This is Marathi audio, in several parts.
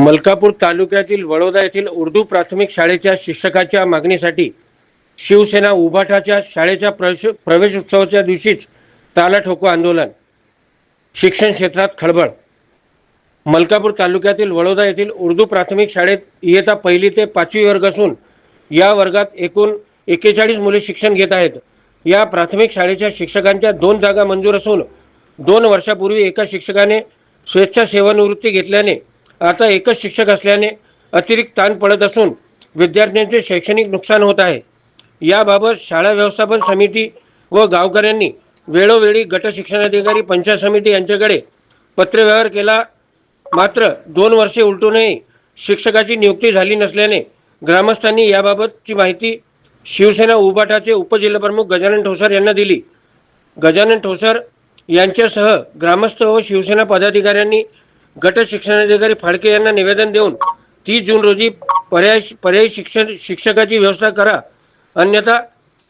मलकापूर तालुक्यातील वडोदा येथील उर्दू प्राथमिक शाळेच्या शिक्षकाच्या मागणीसाठी शिवसेना उभाटाच्या शाळेच्या प्रवेश उत्सवाच्या दिवशीच ताला ठोको आंदोलन. शिक्षण क्षेत्रात खळबळ. मलकापूर तालुक्यातील वडोदा येथील उर्दू प्राथमिक शाळेत इयत्ता 1ली ते 5वी वर्ग असून या वर्गात एकूण 41 मुले शिक्षण घेत आहेत. या प्राथमिक शाळेच्या शिक्षकांच्या 2 जागा मंजूर असून 2 वर्षापूर्वी एका शिक्षकाने स्वेच्छा सेवानिवृत्ती घेतल्याने आता एकच शिक्षक असल्याने अतिरिक्त ताण पडत असून विद्यार्थ्यांचे शैक्षणिक नुकसान होत आहे. याबाबत शाळा व्यवस्थापन समिती व गावकऱ्यांनी वेळोवेळी गट शिक्षणाधिकारी पंचायत समिती यांच्याकडे पत्रव्यवहार केला, मात्र 2 वर्षे उलटूनही शिक्षकाची नियुक्ती झाली नसल्याने ग्रामस्थांनी याबाबतची माहिती शिवसेना उभाटाचे उपजिल्हाप्रमुख गजानन ठोसर यांना दिली. गजानन ठोसर यांच्यासह ग्रामस्थ व शिवसेना पदाधिकाऱ्यांनी गट शिक्षणाधिकारी फाळके यांना निवेदन देऊन 30 जून रोजी पर्यायी शिक्षकाची व्यवस्था करा, अन्यथा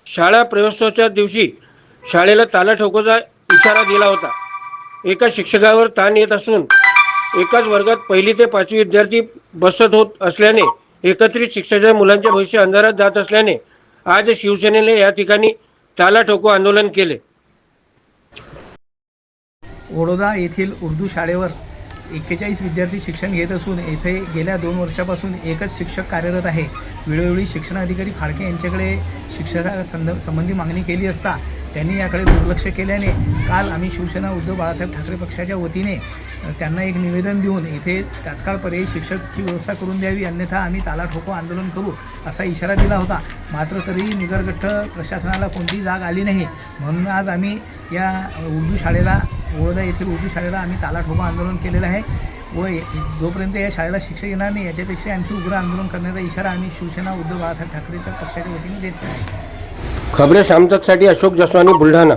शाळा प्रवेशोत्सवाच्या दिवशी शाळेला ताला ठोकोचा इशारा दिला होता. एका शिक्षकावर ताण येत असून एकाच वर्गात 1ली ते 5वी विद्यार्थी बसत होत असल्याने एकत्रित शिक्षणाच्या मुलांचे भविष्य अंधारात जात असल्याने आज शिवसेनेने या ठिकाणी ताला ठोको आंदोलन केले. वडोदा येथील उर्दू शाळेवर 41 विद्यार्थी शिक्षण घेत असून येथे गेल्या 2 वर्षापासून एकच शिक्षक कार्यरत आहे. वेळोवेळी शिक्षणाधिकारी फाळके यांच्याकडे शिक्षकासंबंधी मागणी केली असता त्यांनी याकडे दुर्लक्ष केल्याने काल आम्ही शिवसेना उद्धव बाळासाहेब ठाकरे पक्षाच्या वतीने त्यांना एक निवेदन देऊन येथे तात्काळ पर्यायी शिक्षकची व्यवस्था करून द्यावी, अन्यथा आम्ही ताला ठोको आंदोलन करू असा इशारा दिला होता. मात्र तरीही निगरगठ्ठ प्रशासनाला कोणतीही जाग आली नाही. म्हणून आज आम्ही या उर्दू शाळेला वडोदा येथील उर्दू शाळेला आम्ही ताला ठोको आंदोलन केलेलं आहे व जोपर्यंत या शाळेला शिक्षक येणार नाही याच्यापेक्षा आणखी उग्र आंदोलन करण्याचा इशारा आम्ही शिवसेना उद्धव बाळासाहेब ठाकरेच्या पक्षाच्या वतीने देत आहे. खबरे शामतकसाठी अशोक जसवानी, बुलढाणा.